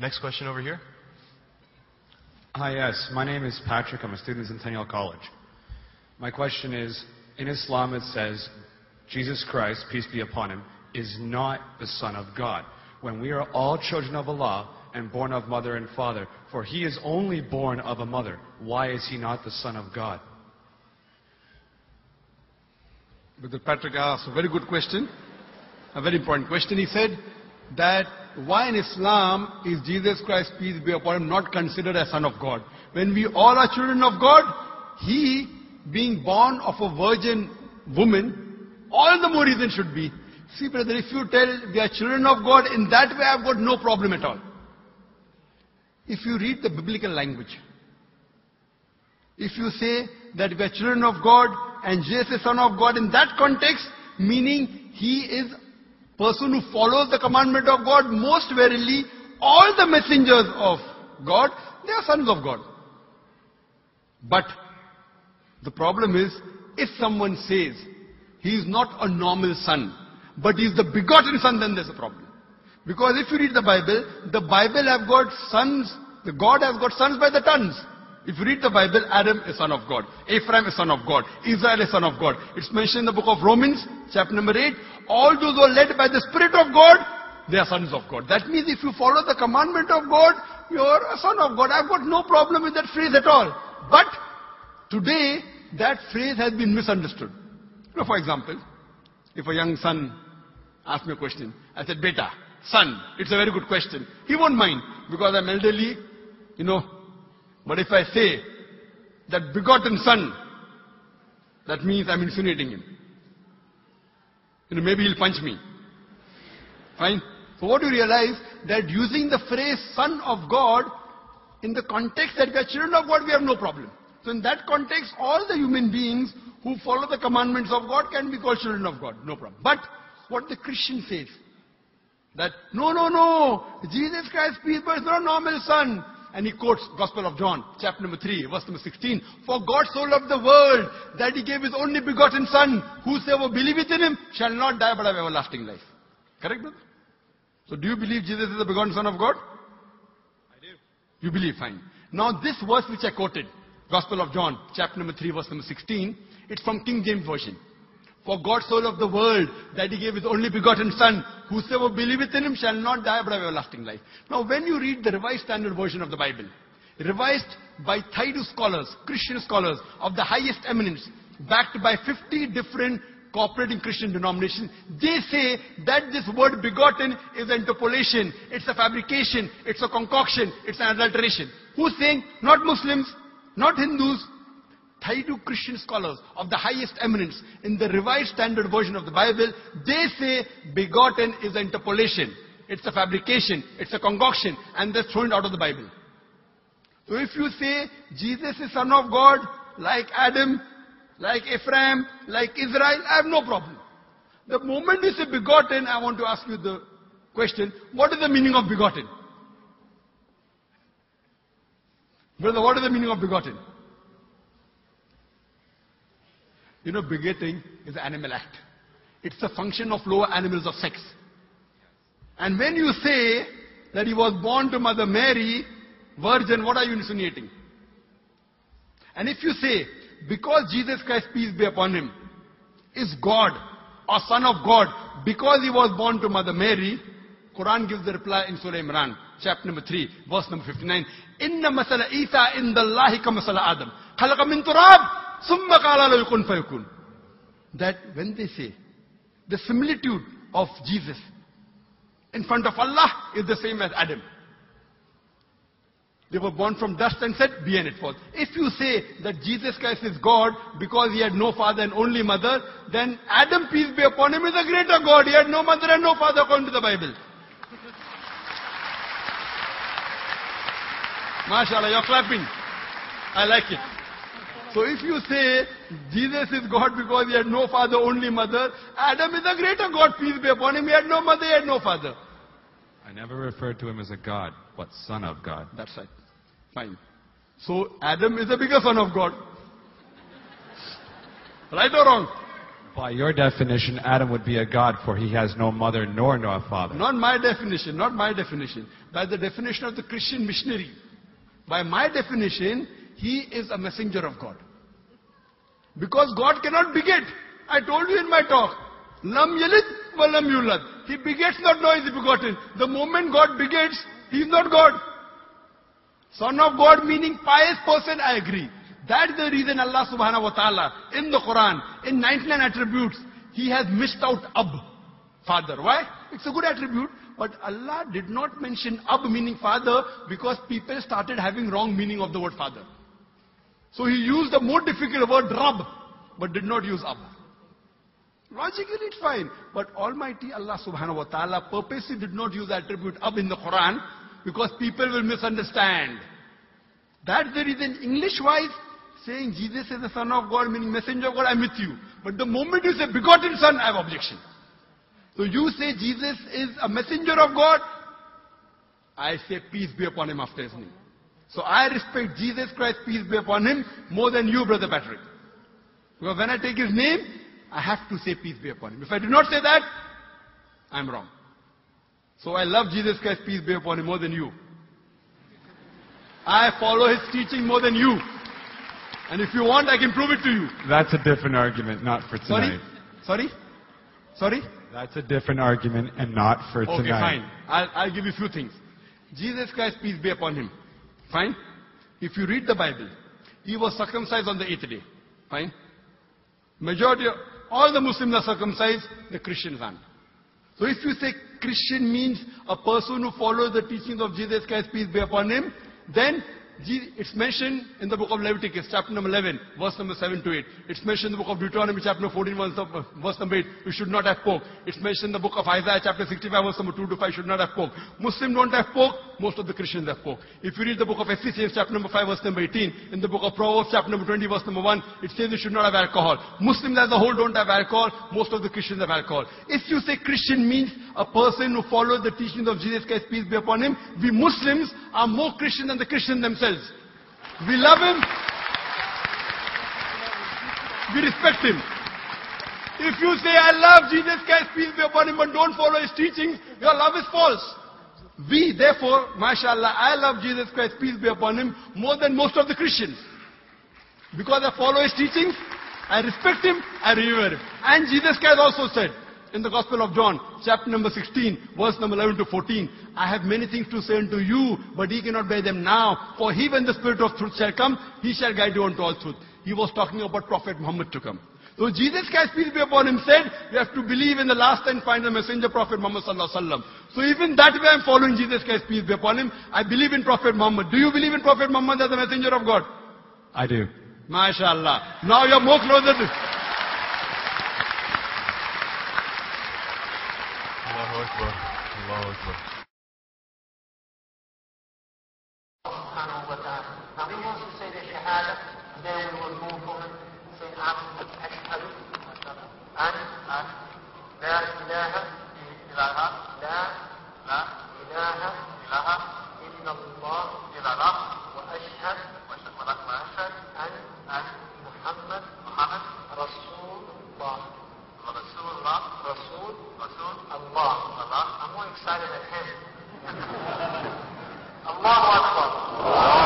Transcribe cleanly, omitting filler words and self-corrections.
Next question over here. Hi, yes. My name is Patrick. I'm a student at Centennial College. My question is, in Islam it says, Jesus Christ, peace be upon him, is not the Son of God. When we are all children of Allah and born of mother and father, for he is only born of a mother, why is he not the Son of God? Brother Patrick asked a very good question, a very important question. He said that why in Islam is Jesus Christ, peace be upon him, not considered a Son of God? When we all are children of God, he being born of a virgin woman, all the more reason should be. See brother, if you tell we are children of God, in that way I've got no problem at all. If you read the biblical language, if you say that we are children of God and Jesus is Son of God, in that context, meaning he is person who follows the commandment of God, most verily all the messengers of God, they are sons of God. But the problem is, if someone says he is not a normal son, but he is the begotten son, then there's a problem. Because if you read the Bible have got sons, the God has got sons by the tons. If you read the Bible, Adam is son of God, Ephraim is son of God, Israel is son of God. It's mentioned in the book of Romans, chapter number 8, all those who are led by the Spirit of God, they are sons of God. That means if you follow the commandment of God, you're a son of God. I've got no problem with that phrase at all. But today, that phrase has been misunderstood. For example, if a young son asks me a question, I said, Beta, son, it's a very good question. He won't mind, because I'm elderly, But if I say that begotten son, that means I'm insinuating him. Maybe he'll punch me. Fine? So what you realize, that using the phrase son of God, in the context that we are children of God, we have no problem. So in that context, all the human beings who follow the commandments of God can be called children of God. No problem. But what the Christian says, that no, Jesus Christ, peace be upon him, is not a normal son. And he quotes Gospel of John, chapter number 3, verse number 16. For God so loved the world that he gave his only begotten son. Whosoever believeth in him shall not die but have everlasting life. Correct, brother? So do you believe Jesus is the begotten son of God? I do. You believe, fine. Now this verse which I quoted, Gospel of John, chapter number 3, verse number 16, it's from King James Version. For God so loved the world that he gave his only begotten son. Whosoever believeth in him shall not die but have everlasting life. Now when you read the Revised Standard Version of the Bible, revised by Thaidu scholars, Christian scholars of the highest eminence, backed by 50 different cooperating Christian denominations, they say that this word begotten is an interpolation, it's a fabrication, it's a concoction, it's an adulteration. Who's saying? Not Muslims, not Hindus. Thaidu Christian scholars of the highest eminence in the Revised Standard Version of the Bible, they say begotten is an interpolation. It's a fabrication, it's a concoction, and they're thrown out of the Bible. So if you say Jesus is Son of God, like Adam, like Ephraim, like Israel, I have no problem. The moment you say begotten, I want to ask you the question, what is the meaning of begotten? Brother, what is the meaning of begotten? Begetting is an animal act. It's a function of lower animals of sex. And when you say that he was born to Mother Mary, virgin, what are you insinuating? And if you say, because Jesus Christ, peace be upon him, is God or Son of God, because he was born to Mother Mary, Quran gives the reply in Surah Imran, chapter number 3, verse number 59. Inna masala Isa indallahi ka masala Adam. Khalaqa min turab. That when they say the similitude of Jesus in front of Allah is the same as Adam. They were born from dust and said, be and it was. If you say that Jesus Christ is God because he had no father and only mother, then Adam, peace be upon him, is a greater God. He had no mother and no father according to the Bible. MashaAllah, you're clapping. I like it. So if you say Jesus is God because he had no father, only mother, Adam is a greater God, peace be upon him. He had no mother, he had no father. I never referred to him as a God, but Son of God. That's right. Fine. So Adam is a bigger son of God. Right or wrong? By your definition, Adam would be a god, for he has no mother nor no father. Not my definition, not my definition. By the definition of the Christian missionary. By my definition, he is a messenger of God. Because God cannot beget. I told you in my talk. Lam yalid wa lam yulad. He begets not, nor is he begotten. The moment God begets, he is not God. Son of God meaning pious person, I agree. That's the reason Allah subhanahu wa ta'ala in the Quran, in 99 attributes, he has missed out Ab, father. Why? It's a good attribute. But Allah did not mention Ab meaning father because people started having wrong meaning of the word father. So he used the more difficult word Rab, but did not use Ab. Logically it's fine. But Almighty Allah subhanahu wa ta'ala purposely did not use the attribute Ab in the Quran because people will misunderstand. That's the reason English-wise, saying Jesus is the Son of God, meaning messenger of God, I'm with you. But the moment you say begotten Son, I have objection. So you say Jesus is a messenger of God, I say peace be upon him after his name. So I respect Jesus Christ, peace be upon him, more than you, Brother Patrick. Because when I take his name, I have to say peace be upon him. If I do not say that, I'm wrong. So I love Jesus Christ, peace be upon him, more than you. I follow his teaching more than you. And if you want, I can prove it to you. That's a different argument, not for tonight. Sorry? That's a different argument and not for tonight. Okay, fine. I'll give you a few things. Jesus Christ, peace be upon him. Fine? If you read the Bible, he was circumcised on the 8th day. Fine? Majority of all the Muslims are circumcised, the Christians aren't. So if you say Christian means a person who follows the teachings of Jesus Christ, peace be upon him, then it's mentioned in the book of Leviticus, chapter number 11, verse number 7 to 8. It's mentioned in the book of Deuteronomy, chapter 14, verse number 8, you should not have pork. It's mentioned in the book of Isaiah, chapter 65, verse number 2 to 5, should not have pork. Muslims don't have pork, most of the Christians have pork. If you read the book of Ephesians, chapter number 5, verse number 18, in the book of Proverbs, chapter number 20, verse number 1, it says you should not have alcohol. Muslims as a whole don't have alcohol, most of the Christians have alcohol. If you say Christian means a person who follows the teachings of Jesus Christ, peace be upon him, we Muslims are more Christian than the Christians themselves. We love him. We respect him. If you say, I love Jesus Christ, peace be upon him, but don't follow his teachings, your love is false. We, therefore, mashallah, I love Jesus Christ, peace be upon him, more than most of the Christians. Because I follow his teachings, I respect him, I revere him. And Jesus Christ also said, in the Gospel of John, chapter number 16, verse number 11 to 14, I have many things to say unto you, but ye cannot bear them now. For he, when the Spirit of truth shall come, he shall guide you unto all truth. He was talking about Prophet Muhammad to come. So Jesus Christ, peace be upon him, said, you have to believe in the last and final messenger, Prophet Muhammad sallallahu alaihi wasallam. So even that way I'm following Jesus Christ, peace be upon him. I believe in Prophet Muhammad. Do you believe in Prophet Muhammad as a messenger of God? I do. MashaAllah. Now you're more closer to... Allahu Akbar. Allahu Akbar. Subhanahu wa ta'ala. Now he wants to say the Shahada, then we will move on. Say, Ashhadu an la ilaha illallah wa ashhad an Muhammad Rasulullah. Rasul Allah. I'm more excited at him. Allahu Akbar.